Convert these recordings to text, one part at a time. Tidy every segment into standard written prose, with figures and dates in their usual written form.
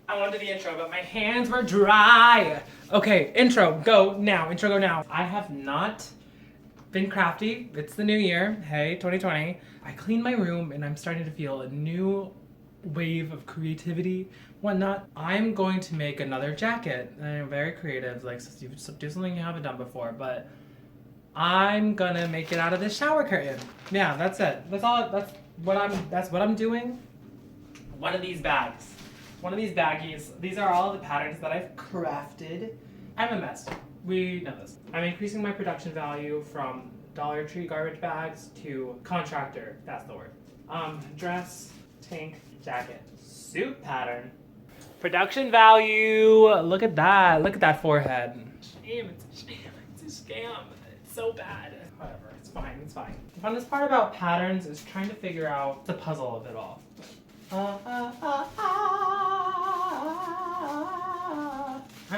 I wanted the intro, but my hands were dry. Okay, intro, go now. Intro, go now. I have not been crafty. It's the new year. Hey, 2020. I cleaned my room and I'm starting to feel a new wave of creativity, whatnot. I'm going to make another jacket. I'm very creative, like do something you haven't done before, but I'm gonna make it out of this shower curtain. Yeah, that's it. That's what I'm doing. One of these bags. One of these baggies. These are all the patterns that I've crafted. I'm a mess. We know this. I'm increasing my production value from Dollar Tree garbage bags to contractor. That's the word. Dress, tank, jacket, suit pattern. Production value. Look at that. Look at that forehead. Shame. It's a shame. It's a scam. It's so bad. Whatever. It's fine. It's fine. The funnest part about patterns is trying to figure out the puzzle of it all. I'm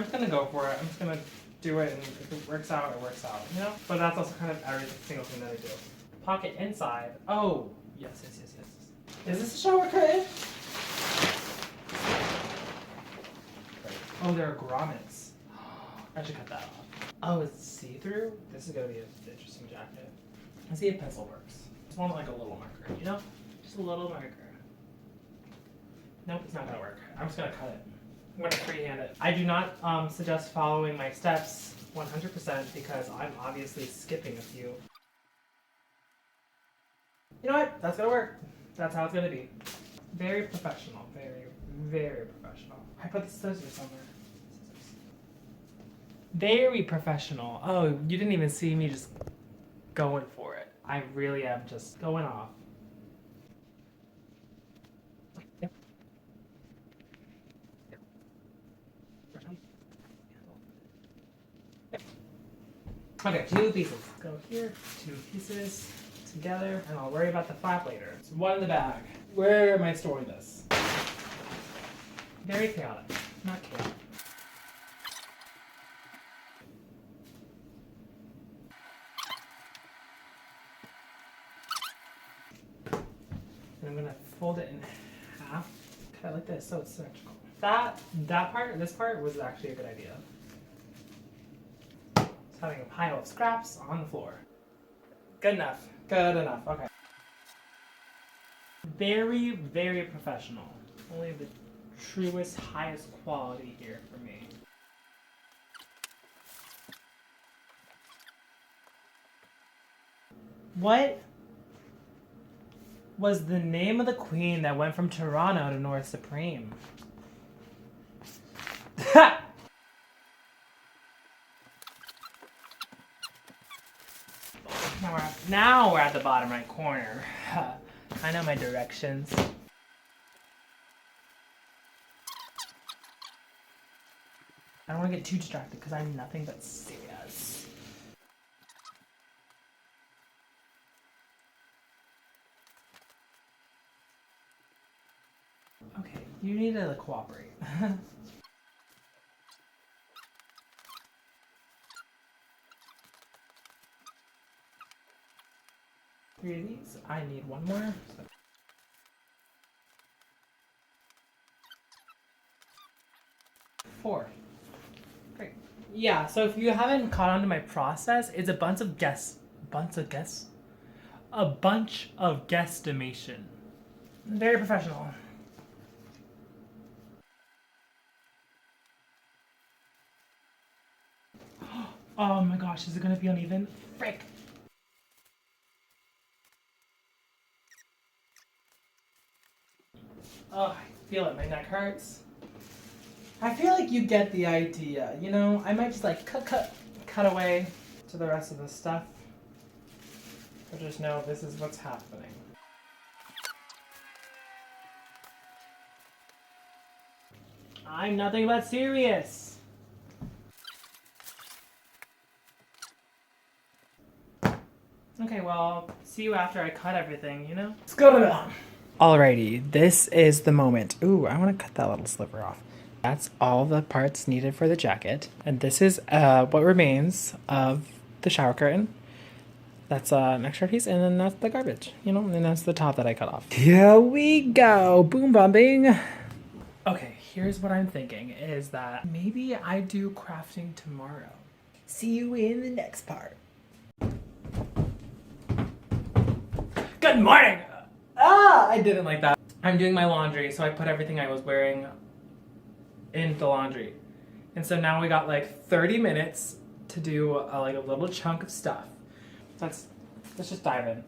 just gonna go for it. I'm just gonna do it, and if it works out, it works out, you know? But that's also kind of every single thing that I do. Pocket inside. Oh, yes. Is this a shower curtain? Oh, there are grommets. I should cut that off. Oh, it's see-through? This is gonna be an interesting jacket. Let's see if pencil works. Just want like a little marker, you know? Just a little marker. Nope, it's not gonna work. I'm just gonna cut it. I'm gonna freehand it. I do not suggest following my steps 100% because I'm obviously skipping a few. You know what? That's gonna work. That's how it's gonna be. Very professional. Very professional. I put the scissors somewhere. Very professional. Oh, you didn't even see me just going for it. I really am just going off. Okay, 2 pieces. Go here, 2 pieces together, and I'll worry about the flap later. It's one in the bag. Where am I storing this? Very chaotic. Not chaotic. And I'm gonna fold it in half. Cut it like this so it's symmetrical. This part was actually a good idea. Having a pile of scraps on the floor. Good enough. Good enough. Okay. Very professional. Only the truest, highest quality here for me. What was the name of the queen that went from Toronto to North Supreme? Now we're at the bottom right corner. I know my directions. I don't want to get too distracted because I'm nothing but serious. Okay, you need to cooperate. Three of these. I need one more. So. Four. Great. Yeah, so if you haven't caught on to my process, it's a bunch of guesstimation. Very professional. Oh my gosh, is it gonna be uneven? Frick! Oh, I feel it. My neck hurts. I feel like you get the idea, you know? I might just like cut away to the rest of the stuff. But just know this is what's happening. I'm nothing but serious. Okay, well, see you after I cut everything, you know? Let's go to them. Alrighty, this is the moment. Ooh, I want to cut that little sliver off. That's all the parts needed for the jacket. And this is what remains of the shower curtain. That's an extra piece, and then that's the garbage, you know? And that's the top that I cut off. Here we go. Boom, bum, bing. Okay, here's what I'm thinking is that maybe I do crafting tomorrow. See you in the next part. Good morning! I didn't like that. I'm doing my laundry, so I put everything I was wearing in the laundry. And so now we got like 30 minutes to do like a little chunk of stuff. Let's just dive in.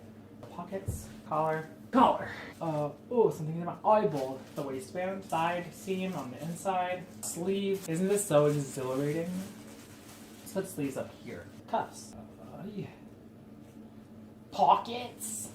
Pockets, collar. Oh, something in my eyeball. The waistband, side seam on the inside, sleeve. Isn't this so exhilarating? Let's put sleeves up here. Cuffs. Yeah. Pockets.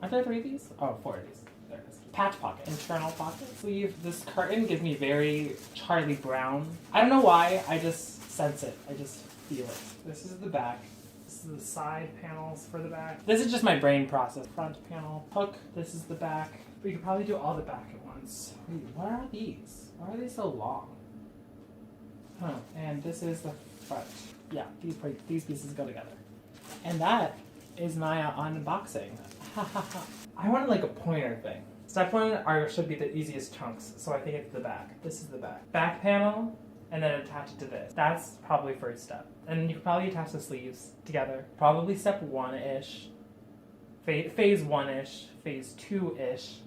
Are there 3 of these? Oh, 4 of these. There it is. Patch pocket. Internal pocket. Sleeve. This curtain gives me very Charlie Brown. I don't know why. I just sense it. I just feel it. This is the back. This is the side panels for the back. This is just my brain process. Front panel. Hook. This is the back. We could probably do all the back at once. Wait, what are these? Why are they so long? Huh. And this is the front. Yeah, these pieces go together. And that is my unboxing. I wanted like a pointer thing. Step 1 should be the easiest chunks, so I think it's the back. This is the back. Back panel, and then attach it to this. That's probably first step. And you could probably attach the sleeves together. Probably step 1-ish, phase 1-ish, phase 2-ish,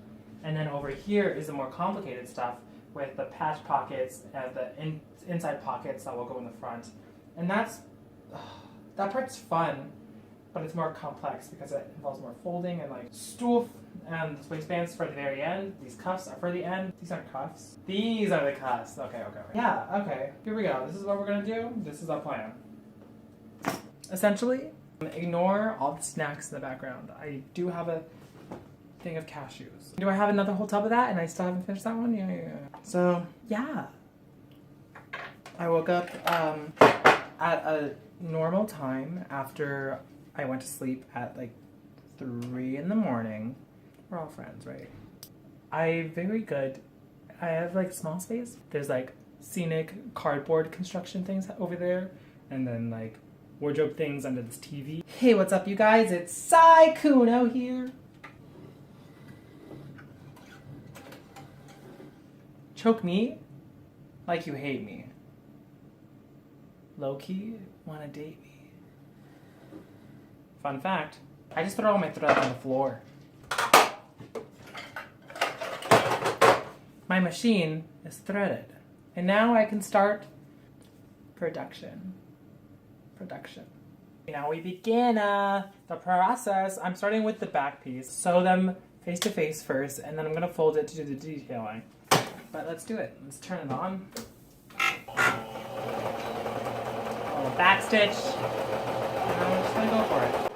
and then over here is the more complicated stuff with the patch pockets and the inside pockets that will go in the front. And that part's fun, but it's more complex because it involves more folding and like stuff. And this waistband's for the very end. These cuffs are for the end. These aren't cuffs. These are the cuffs. Okay. Yeah, okay. Here we go. This is what we're gonna do. This is our plan. Essentially, ignore all the snacks in the background. I do have a thing of cashews. Do I have another whole tub of that and I still haven't finished that one? Yeah. So, yeah. I woke up at a normal time after I went to sleep at like 3 in the morning. We're all friends, right? I have like small space. There's like scenic cardboard construction things over there. And then like wardrobe things under this TV. Hey, what's up you guys? It's Sai Kuno here. Choke me like you hate me. Low-key wanna date me. Fun fact, I just throw all my thread on the floor. My machine is threaded. And now I can start production. Now we begin the process. I'm starting with the back piece. Sew them face to face first, and then I'm gonna fold it to do the detailing. But let's do it. Let's turn it on. Oh, back stitch. And I'm just gonna go for it.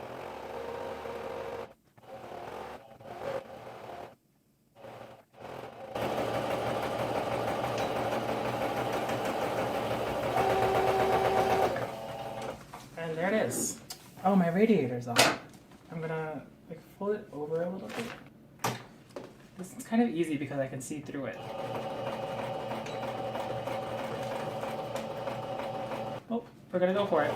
And there it is. Oh, my radiator's on. I'm gonna like pull it over a little bit. This is kind of easy because I can see through it. Oh, we're gonna go for it.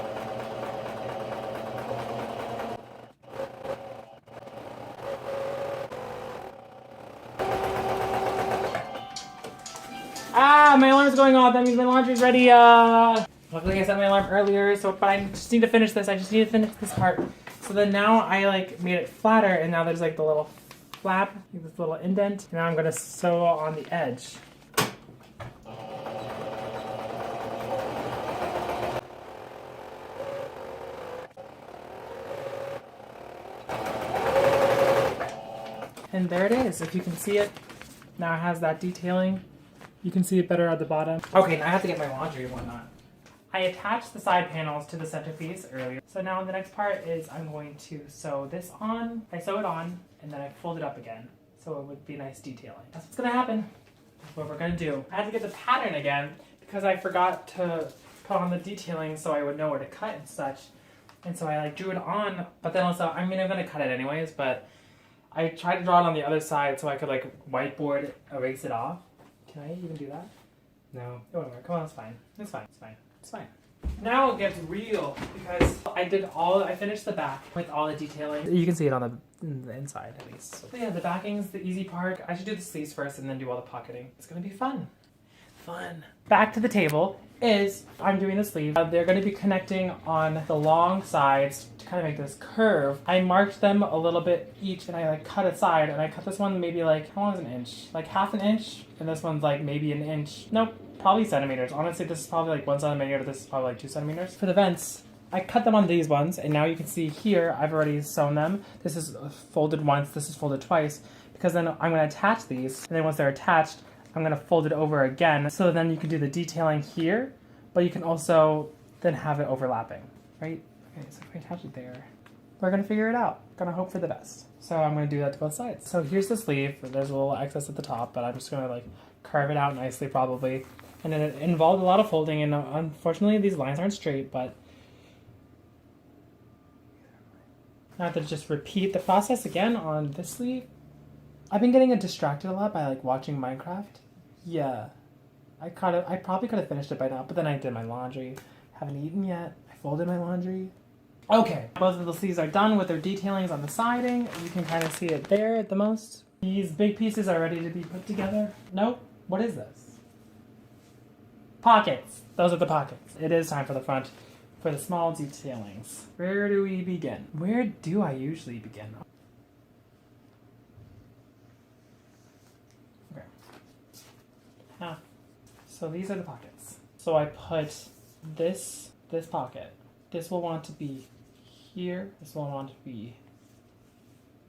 Ah, my alarm's going off. That means my laundry's ready. Luckily I set my alarm earlier, but I just need to finish this. I just need to finish this part. So then now I like made it flatter, and now there's like the little flap, this little indent. Now I'm gonna sew on the edge. And there it is. If you can see it, now it has that detailing. You can see it better at the bottom. Okay, now I have to get my laundry and whatnot. I attached the side panels to the centerpiece earlier. So now the next part is I'm going to sew this on. I sew it on and then I fold it up again. So it would be nice detailing. That's what's gonna happen. That's what we're gonna do. I had to get the pattern again because I forgot to put on the detailing so I would know where to cut and such. And so I like drew it on, but then also, I mean, I'm gonna cut it anyways, but I tried to draw it on the other side so I could like whiteboard erase it off. Can I even do that? No, it won't work. Come on, it's fine. It's fine, it's fine. It's fine. Now it gets real because I finished the back with all the detailing. You can see it on the inside at least. So yeah, the backing's the easy part. I should do the sleeves first and then do all the pocketing. It's gonna be fun. fun. Back to the table is I'm doing the sleeve. They're going to be connecting on the long sides to kind of make this curve. I marked them a little bit each and I like cut a side, and I cut this one maybe like, how long is an inch? Like half an inch, and this one's like maybe an inch. Nope, probably centimeters. Honestly, this is probably like 1 centimeter, this is probably like 2 centimeters. For the vents, I cut them on these ones, and now you can see here I've already sewn them. This is folded once, this is folded twice, because then I'm going to attach these, and then once they're attached, I'm going to fold it over again, so then you can do the detailing here, but you can also then have it overlapping, right? Okay, so if I attach it there, we're going to figure it out. Going to hope for the best. So I'm going to do that to both sides. So here's the sleeve. There's a little excess at the top, but I'm just going to like carve it out nicely probably. And then it involved a lot of folding, and unfortunately these lines aren't straight, but I have to just repeat the process again on this sleeve. I've been getting distracted a lot by like watching Minecraft. Yeah, I probably could have finished it by now, but then I did my laundry. Haven't eaten yet. I folded my laundry. Okay, both of the sleeves are done with their detailings on the siding. You can kind of see it there at the most. These big pieces are ready to be put together. Nope, what is this? Pockets. Those are the pockets. It is time for the front, for the small detailings. Where do we begin? Where do I usually begin? Okay. So these are the pockets. So I put this pocket. This will want to be here. This will want to be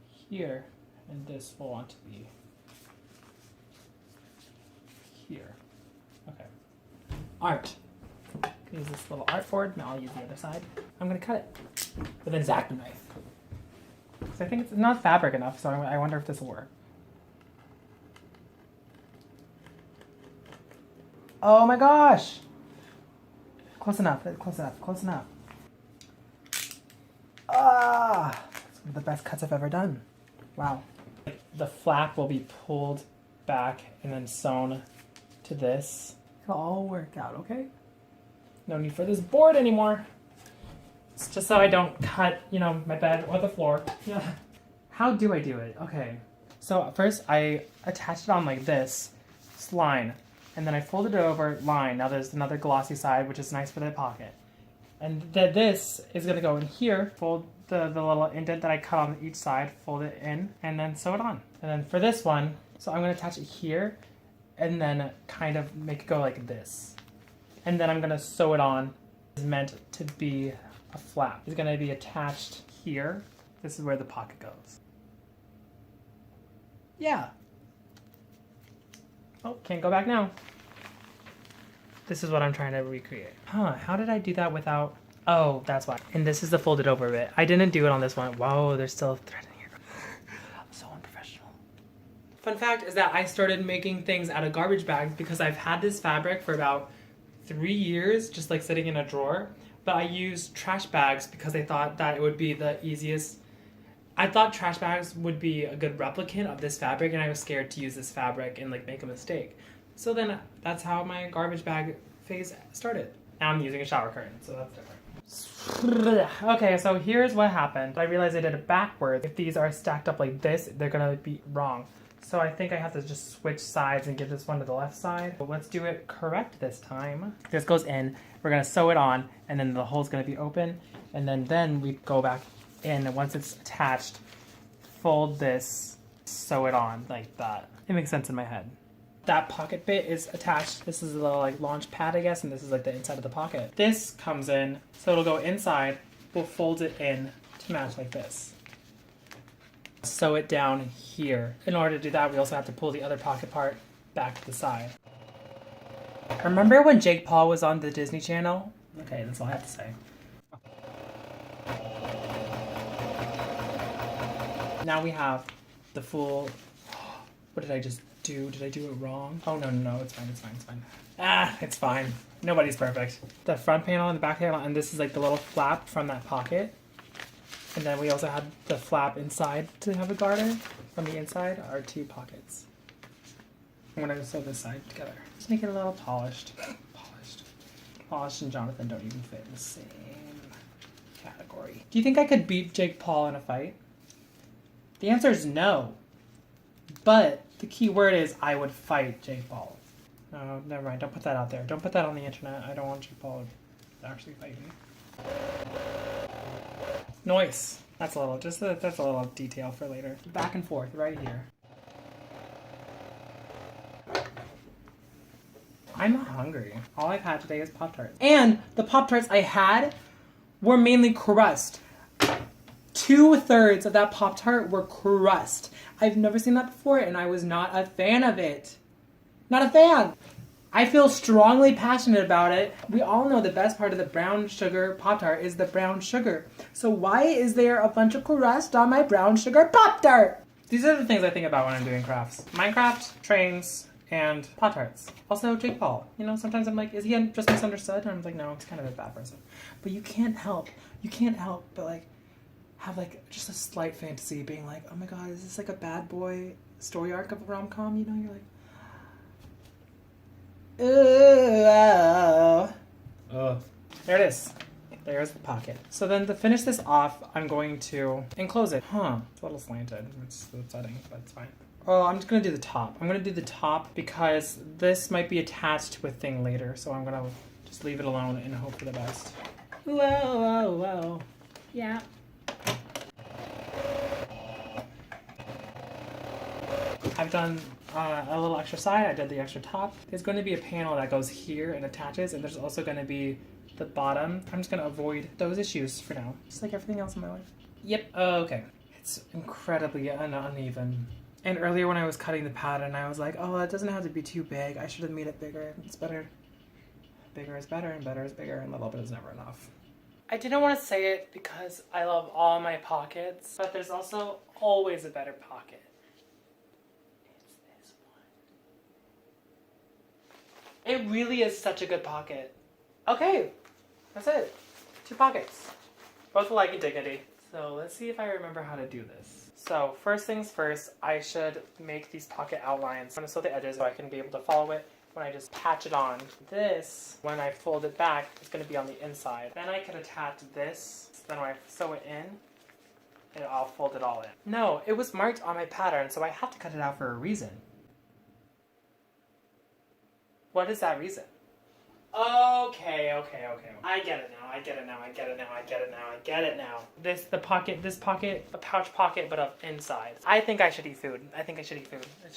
here. And this will want to be here. Okay. Art. Use this little art board. Now I'll use the other side. I'm going to cut it with an X-Acto knife. So I think it's not fabric enough, so I wonder if this will work. Oh my gosh! Close enough, close enough, close enough. Ah! It's one of the best cuts I've ever done. Wow. The flap will be pulled back and then sewn to this. It'll all work out, okay? No need for this board anymore. It's just so I don't cut, you know, my bed or the floor. Yeah. How do I do it? Okay. So first I attached it on like this line. And then I folded it over line. Now there's another glossy side, which is nice for the pocket. And then this is going to go in here. Fold the little indent that I cut on each side, fold it in, and then sew it on. And then for this one, so I'm going to attach it here, and then kind of make it go like this. And then I'm going to sew it on. It's meant to be a flap. It's going to be attached here. This is where the pocket goes. Yeah. Oh, can't go back now. This is what I'm trying to recreate. Huh, how did I do that without... Oh, that's why. And this is the folded over bit. I didn't do it on this one. Whoa, there's still thread in here. I'm so unprofessional. Fun fact is that I started making things out of garbage bags because I've had this fabric for about 3 years, just like sitting in a drawer. But I used trash bags because I thought that it would be the easiest. I thought trash bags would be a good replicant of this fabric, and I was scared to use this fabric and like make a mistake. So then that's how my garbage bag phase started. Now I'm using a shower curtain, so that's different. Okay, so here's what happened. I realized I did it backwards. If these are stacked up like this, they're gonna be wrong. So I think I have to just switch sides and give this one to the left side. But let's do it correct this time. This goes in, we're gonna sew it on, and then the hole's gonna be open, and then we go back in, and once it's attached, fold this, sew it on like that. It makes sense in my head. That pocket bit is attached. This is a little like launch pad, I guess, and this is like the inside of the pocket. This comes in, so it'll go inside. We'll fold it in to match like this. Sew it down here. In order to do that, we also have to pull the other pocket part back to the side. Remember when Jake Paul was on the Disney Channel? Okay, that's all I have to say. Now we have the full... What did I just do? Did I do it wrong? Oh, no, it's fine, it's fine, it's fine. Ah, it's fine. Nobody's perfect. The front panel and the back panel, and this is like the little flap from that pocket. And then we also had the flap inside to have a garter. From the inside are 2 pockets. I'm gonna sew this side together. Just make it a little polished. Polished and Jonathan don't even fit in the same category. Do you think I could beat Jake Paul in a fight? The answer is no. But the key word is I would fight Jake Paul. No, never mind. Don't put that out there. Don't put that on the internet. I don't want you, Paul, to actually fight me. Noise. That's a little, that's a little detail for later. Back and forth, right here. I'm hungry. All I've had today is Pop-Tarts. And the Pop-Tarts I had were mainly crust. 2/3 of that Pop-Tart were crust. I've never seen that before, and I was not a fan of it. Not a fan. I feel strongly passionate about it. We all know the best part of the brown sugar Pop-Tart is the brown sugar. So why is there a bunch of crust on my brown sugar Pop-Tart? These are the things I think about when I'm doing crafts. Minecraft, trains, and Pop-Tarts. Also, Jake Paul. You know, sometimes I'm like, is he just misunderstood? And I'm like, no, he's kind of a bad person. But you can't help but like, have like just a slight fantasy being like, oh my god, is this like a bad boy story arc of a rom-com? You know, you're like, oh. There it is. There's the pocket. So then to finish this off, I'm going to enclose it. Huh, it's a little slanted. It's upsetting, but it's fine. Oh, I'm just gonna do the top. I'm gonna do the top because this might be attached to a thing later. So I'm gonna just leave it alone and hope for the best. Whoa, whoa, whoa. Yeah. I've done a little extra side. I did the extra top. There's going to be a panel that goes here and attaches, and there's also going to be the bottom. I'm just going to avoid those issues for now, just like everything else in my life. Yep. Okay. It's incredibly uneven. And earlier when I was cutting the pattern, I was like, oh, it doesn't have to be too big. I should have made it bigger. It's better. Bigger is better, and better is bigger, and a little bit is never enough. I didn't want to say it because I love all my pockets, but there's also always a better pocket. It really is such a good pocket. Okay, that's it. 2 pockets. Both alike in dignity. So let's see if I remember how to do this. So first things first, I should make these pocket outlines. I'm gonna sew the edges so I can be able to follow it when I just patch it on. This, when I fold it back, it's gonna be on the inside. Then I could attach this. So then when I sew it in, I'll fold it all in. No, it was marked on my pattern, so I have to cut it out for a reason. What is that reason? Okay. I get it now. This pocket, a pouch pocket, but of inside. I think I should eat food. I should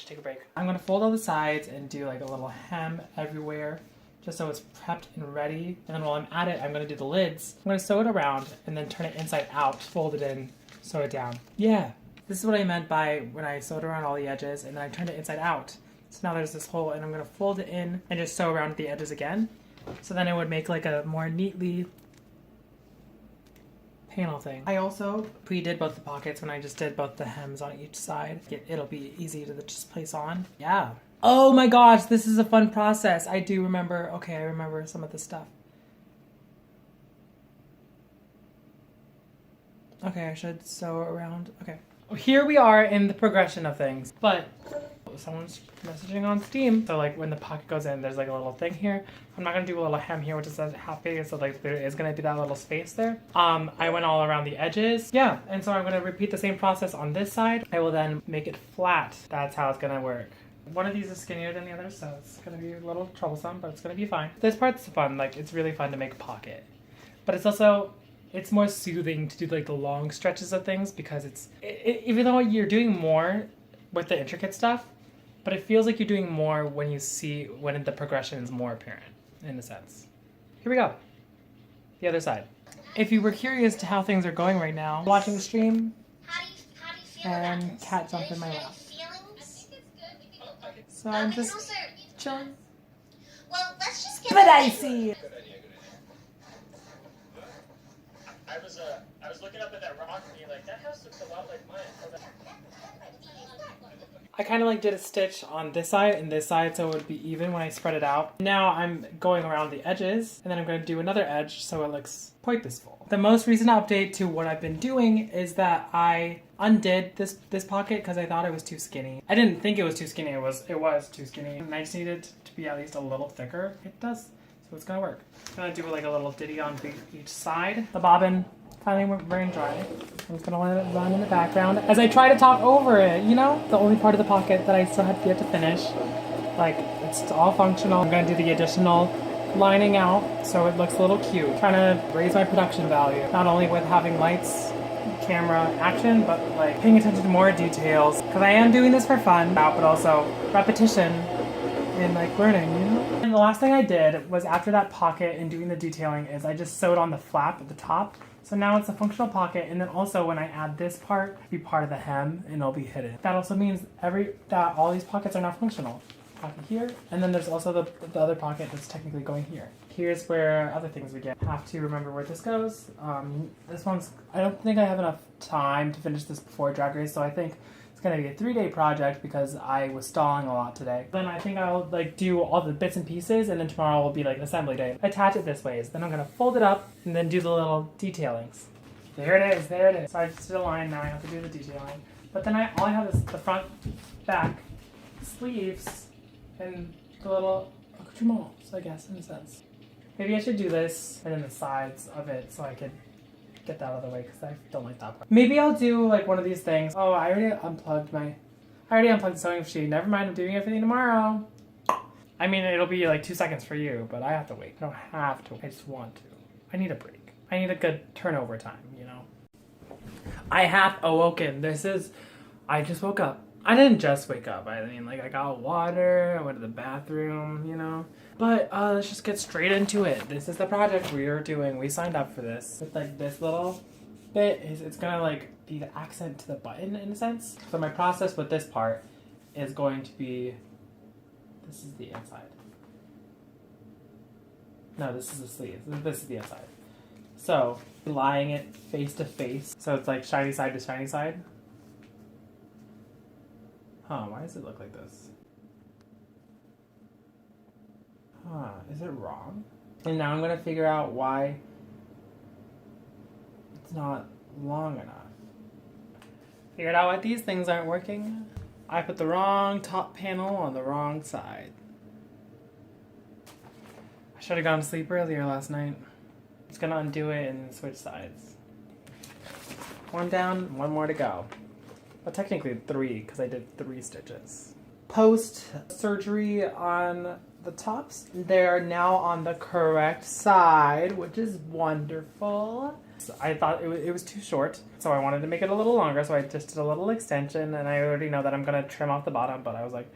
take a break. I'm gonna fold all the sides and do like a little hem everywhere, just so it's prepped and ready. And then while I'm at it, I'm gonna do the lids. I'm gonna sew it around and then turn it inside out, fold it in, sew it down. Yeah, this is what I meant by when I sewed around all the edges and then I turned it inside out. So now there's this hole, and I'm gonna fold it in and just sew around the edges again. So then it would make like a more neatly panel thing. I also pre-did both the pockets when I just did both the hems on each side. It'll be easy to just place on. Yeah. Oh my gosh, this is a fun process. I do remember, okay, I remember some of this stuff. Okay, I should sew around, okay. Here we are in the progression of things, but someone's messaging on Steam. So like when the pocket goes in, there's like a little thing here. I'm not gonna do a little hem here, which is half big, so like there is gonna be that little space there. I went all around the edges. Yeah, and so I'm gonna repeat the same process on this side. I will then make it flat. That's how it's gonna work. One of these is skinnier than the other, so it's gonna be a little troublesome, but it's gonna be fine. This part's fun, like it's really fun to make a pocket. But it's also, it's more soothing to do like the long stretches of things because even though you're doing more with the intricate stuff, but it feels like you're doing more when you see, when the progression is more apparent, in a sense. Here we go. The other side. If you were curious to how things are going right now, watching the stream, How do you feel and cat jumped in my lap. So I'm just chilling. Well, let's just get But I see. I was looking up at that rock and being like, that house looks a lot like mine. I kind of like did a stitch on this side and this side so it would be even when I spread it out. Now I'm going around the edges and then I'm going to do another edge so it looks purposeful. The most recent update to what I've been doing is that I undid this pocket because I thought it was too skinny. I didn't think it was too skinny, it was too skinny. And I just needed to be at least a little thicker. It does, so it's going to work. I'm going to do like a little ditty on each side. The bobbin finally went very dry. I'm just gonna let it run in the background as I try to talk over it, you know? The only part of the pocket that I still have yet to finish. Like, it's It's all functional. I'm gonna do the additional lining out so it looks a little cute. Trying to raise my production value, not only with having lights, camera, action, but like paying attention to more details. Because I am doing this for fun, but also repetition and like learning, you know? And the last thing I did was after that pocket and doing the detailing is I just sewed on the flap at the top. So now it's a functional pocket, and then also when I add this part, it'll be part of the hem and it'll be hidden. That also means all these pockets are now functional. Pocket here, and then there's also the other pocket that's technically going here. Here's where other things we get. Have to remember where this goes. This one's, I don't think I have enough time to finish this before Drag Race, so I think it's gonna be a 3-day project because I was stalling a lot today. Then I think I'll like do all the bits and pieces, and then tomorrow will be like assembly day. Attach it this ways, then I'm gonna fold it up and then do the little detailings. There it is, there it is. So I just did a line, now I have to do the detailing. But then all I have is the front, back, sleeves, and the little accoutrements, I guess, in a sense. Maybe I should do this and then the sides of it so I could get that out of the way because I don't like that part. Maybe I'll do like one of these things. Oh, I already unplugged the sewing machine. Never mind, I'm doing everything tomorrow. I mean, it'll be like 2 seconds for you, but I have to wait. I don't have to. I just want to. I need a break. I need a good turnover time, you know? I have awoken. I just woke up. I didn't just wake up. I mean, like, I got water, I went to the bathroom, you know? But let's just get straight into it. This is the project we are doing. We signed up for this. With like this little bit, it's gonna like be the accent to the button in a sense. So my process with this part is going to be, this is the inside. No, this is the sleeve. This is the inside. So, lying it face to face. So it's like shiny side to shiny side. Huh, why does it look like this? Huh, is it wrong? And now I'm gonna figure out why it's not long enough. Figured out why these things aren't working. I put the wrong top panel on the wrong side. I should have gone to sleep earlier last night. Just gonna undo it and switch sides. One down, one more to go. Well, technically 3, because I did 3 stitches. Post-surgery on the tops, they're now on the correct side, which is wonderful. So I thought it was too short, so I wanted to make it a little longer, so I just did a little extension, and I already know that I'm going to trim off the bottom, but I was like...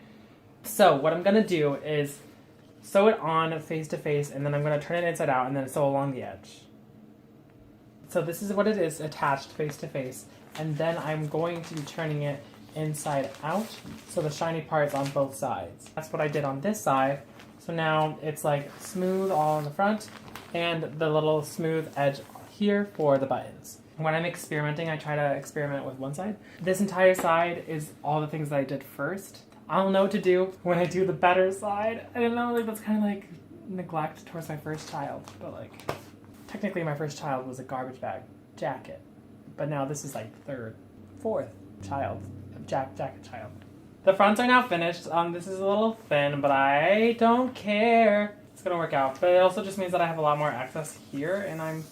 So what I'm going to do is sew it on face to face, and then I'm going to turn it inside out, and then sew along the edge. So this is what it is, attached face to face. And then I'm going to be turning it inside out, so the shiny part's on both sides. That's what I did on this side. So now it's like smooth all in the front, and the little smooth edge here for the buttons. When I'm experimenting, I try to experiment with one side. This entire side is all the things that I did first. I'll know what to do when I do the better side. I don't know, like that's kind of like neglect towards my first child, but like technically my first child was a garbage bag jacket. But now this is like fourth child, jacket child. The fronts are now finished. This is a little thin, but I don't care. It's gonna work out. But it also just means that I have a lot more excess here, and I'm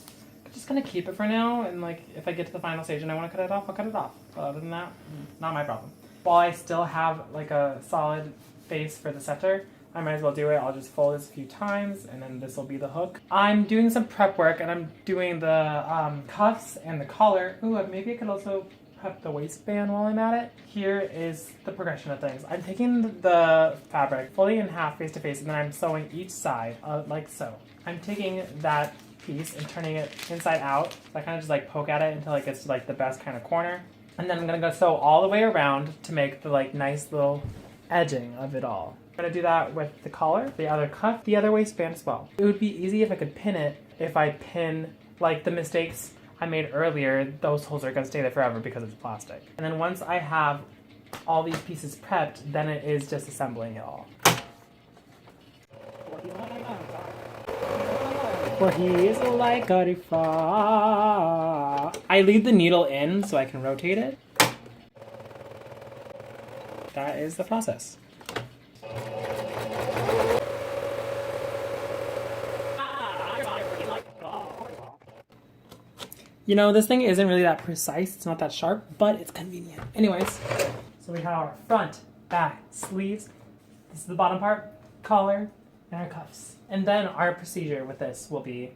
just gonna keep it for now. And like, if I get to the final stage and I want to cut it off, I'll cut it off. But other than that, not my problem. While I still have like a solid base for the scepter, I might as well do it. I'll just fold this a few times, and then this will be the hook. I'm doing some prep work, and I'm doing the cuffs and the collar. Ooh, maybe I could also prep the waistband while I'm at it. Here is the progression of things. I'm taking the fabric fully in half face to face, and then I'm sewing each side, like so. I'm taking that piece and turning it inside out. So I kind of just like poke at it until it gets to like the best kind of corner. And then I'm gonna go sew all the way around to make the like nice little edging of it all. I'm gonna do that with the collar, the other cuff, the other waistband as well. It would be easy if I could pin it. If I pin like the mistakes I made earlier, those holes are gonna stay there forever because it's plastic. And then once I have all these pieces prepped, then it is just assembling it all. For he is like a fa. I leave the needle in so I can rotate it. That is the process. You know, this thing isn't really that precise, it's not that sharp, but it's convenient. Anyways, so we have our front, back, sleeves. This is the bottom part. collar, and our cuffs. And then our procedure with this will be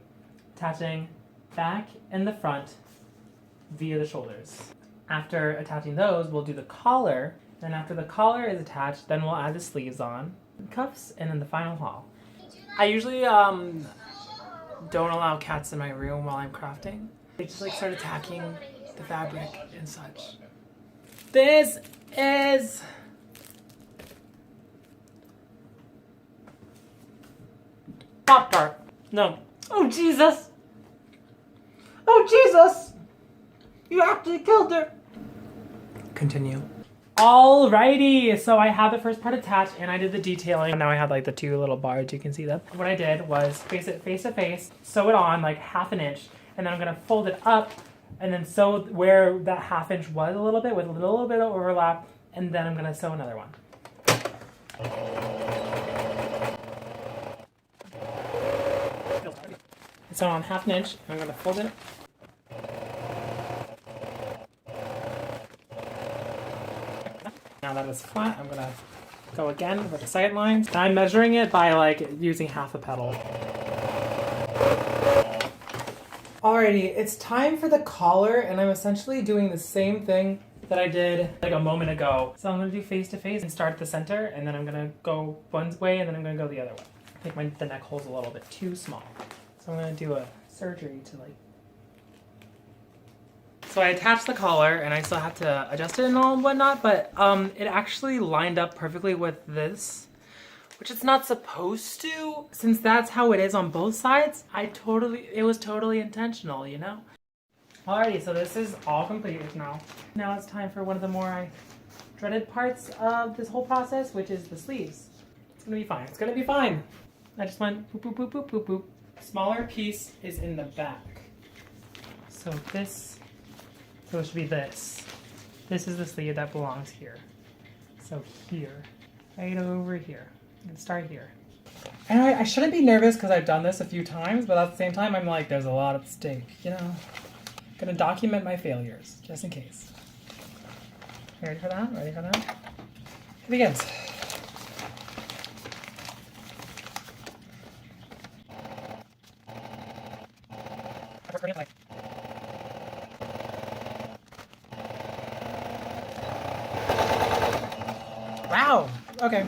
attaching back and the front via the shoulders. After attaching those, we'll do the collar. Then after the collar is attached, then we'll add the sleeves on, cuffs, and then the final haul. I usually don't allow cats in my room while I'm crafting. They just like start attacking the fabric and such. This is Pop-Tart. No. Oh Jesus! Oh Jesus! You actually killed her! Continue. Alrighty, so I have the first part attached and I did the detailing. Now I have like the two little bars, you can see them. What I did was face it face to face, sew it on like 1/2 inch, and then I'm gonna fold it up and then sew where that 1/2 inch was a little bit with a little bit of overlap, and then I'm gonna sew another one. It's on 1/2 inch, and I'm gonna fold it. Now that it's flat, I'm gonna go again with the side lines. I'm measuring it by like using 1/2 a petal. Alrighty, it's time for the collar, and I'm essentially doing the same thing that I did like a moment ago. So I'm gonna do face to face and start at the center, and then I'm gonna go one way, and then I'm gonna go the other way. I think the neck hole's a little bit too small. So I'm gonna do a surgery to like... So I attached the collar, and I still have to adjust it and all and whatnot, but it actually lined up perfectly with this, which it's not supposed to. Since that's how it is on both sides, it was totally intentional, you know? Alrighty, so this is all completed now. Now it's time for one of the more dreaded parts of this whole process, which is the sleeves. It's gonna be fine, it's gonna be fine. I just went boop, boop, boop, boop, boop, boop. Smaller piece is in the back. So it should be this. This is the sleeve that belongs here. So here, right over here. I'm gonna start here. And I shouldn't be nervous because I've done this a few times, but at the same time, I'm like, there's a lot at stake, you know? I'm gonna document my failures, just in case. You ready for that? Ready for that? It begins. Wow! Okay.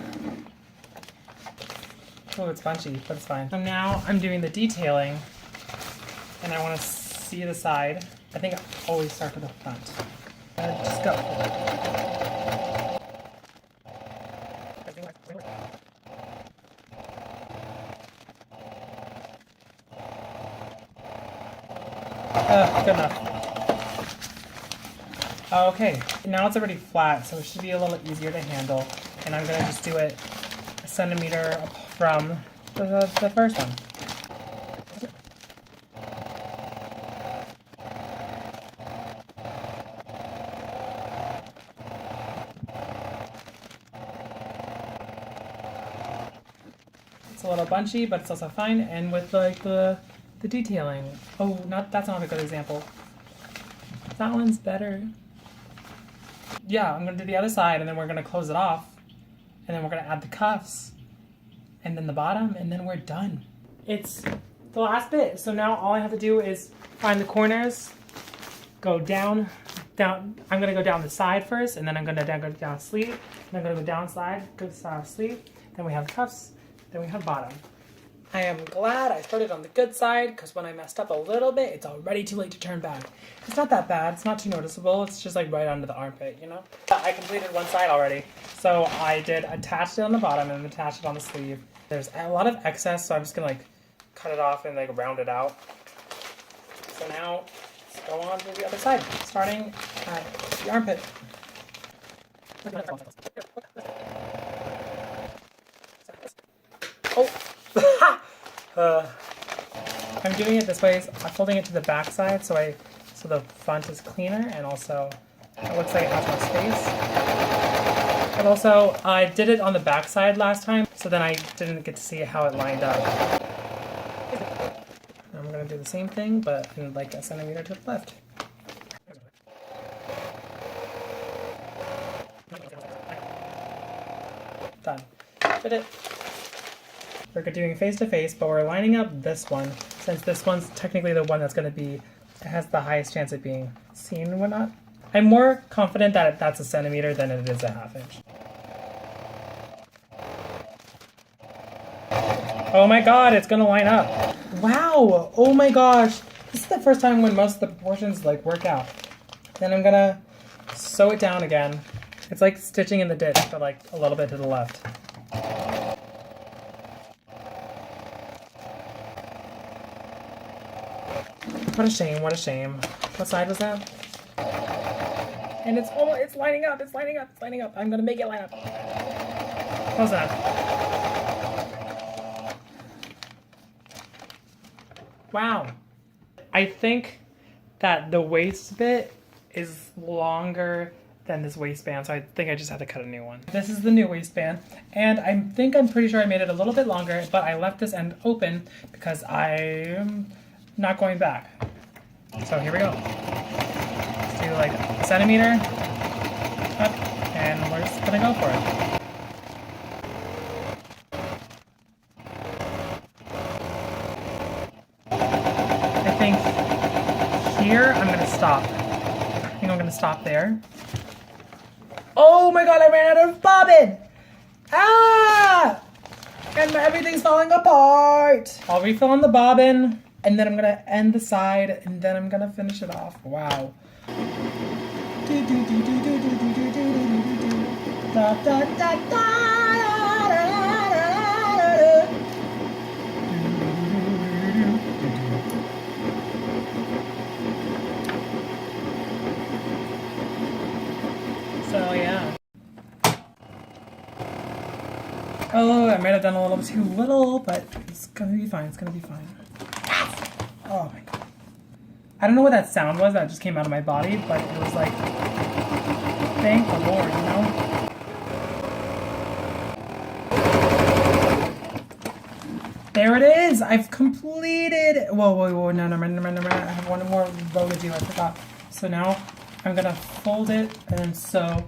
Oh, it's bunchy, but it's fine. So now I'm doing the detailing, and I want to see the side. I think I always start with the front. Just go. Good enough. Okay, now it's already flat, so it should be a little easier to handle. And I'm gonna just do it a centimeter from the first one. It's a little bunchy, but it's also fine. And with like the detailing. Oh, that's not a good example. That one's better. Yeah, I'm gonna do the other side, and then we're gonna close it off, and then we're gonna add the cuffs, and then the bottom, and then we're done. It's the last bit, so now all I have to do is find the corners, go down. I'm gonna go down the side first, and then I'm gonna go down sleeve, and I'm gonna go down side, go sleeve, then we have cuffs, then we have bottom. I am glad I started on the good side, because when I messed up a little bit, it's already too late to turn back. It's not that bad, it's not too noticeable, it's just like right under the armpit, you know? I completed one side already, so I did attach it on the bottom and attach it on the sleeve. There's a lot of excess, so I'm just gonna like cut it off and like round it out. So now, let's go on to the other side, starting at the armpit. Oh! I'm doing it this way. I'm folding it to the back side so the front is cleaner, and also it looks like it has more space. But also, I did it on the back side last time, so then I didn't get to see how it lined up. I'm gonna do the same thing, but in like a centimeter to the left. Done. Fit it. We're doing face to face, but we're lining up this one since this one's technically the one that's going to be, it has the highest chance of being seen and whatnot. I'm more confident that that's a centimeter than it is a half inch. Oh my god, it's gonna line up. Wow, oh my gosh. This is the first time when most of the proportions like work out. Then I'm gonna sew it down again. It's like stitching in the ditch, but like a little bit to the left. What a shame, what a shame. What side was that? And it's lining up, it's lining up, it's lining up. I'm gonna make it line up. How's that? Wow. I think that the waist bit is longer than this waistband, so I think I just have to cut a new one. This is the new waistband, and I'm pretty sure I made it a little bit longer, but I left this end open because I'm not going back. So here we go. Let's do like a centimeter up, and we're just gonna go for it. I think here I'm gonna stop. I think I'm gonna stop there. Oh my god, I ran out of bobbin! Ah! And everything's falling apart! I'll refill on the bobbin, and then I'm gonna end the side, and then I'm gonna finish it off. Wow. Da, da, da, da. So yeah. Oh, I might have done a little too little, but it's gonna be fine. It's gonna be fine. Oh my god. I don't know what that sound was that just came out of my body, but it was like, thank the Lord, you know? There it is! I've completed! Whoa, no, I have one more row to do, I forgot. So now I'm gonna fold it and then sew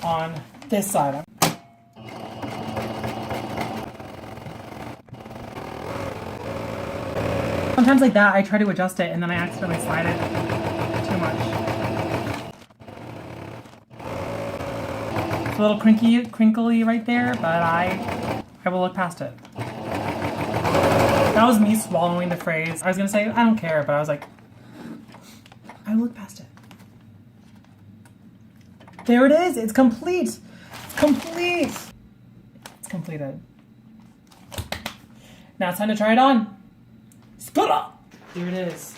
on this side. Sometimes like that, I try to adjust it and then I accidentally slide it too much. It's a little crinkly right there, but I will look past it. That was me swallowing the phrase. I was gonna say, I don't care, but I was like, I will look past it. There it is, it's complete. It's complete. It's completed. Now it's time to try it on. Split up! Here it is.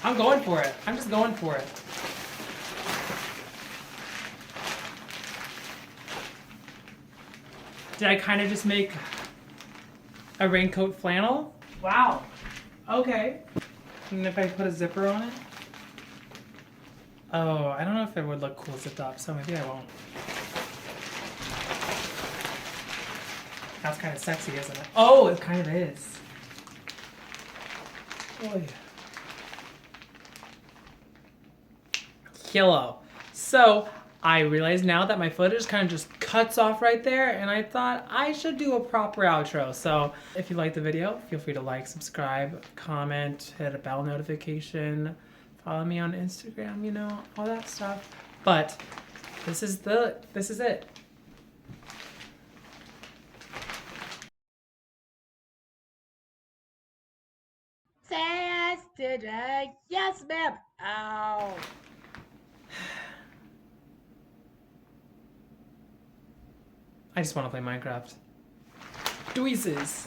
I'm going for it. I'm just going for it. Did I kind of just make a raincoat flannel? Wow. Okay. And if I put a zipper on it? Oh, I don't know if it would look cool zipped up, so maybe I won't. That's kind of sexy, isn't it? Oh, it kind of is. Oh, yeah. Kilo. So I realize now that my footage kind of just cuts off right there, and I thought I should do a proper outro. So if you liked the video, feel free to like, subscribe, comment, hit a bell notification, follow me on Instagram, you know, all that stuff. But this is it. Say yes today. Yes, ma'am. Ow. I just want to play Minecraft. Deuces.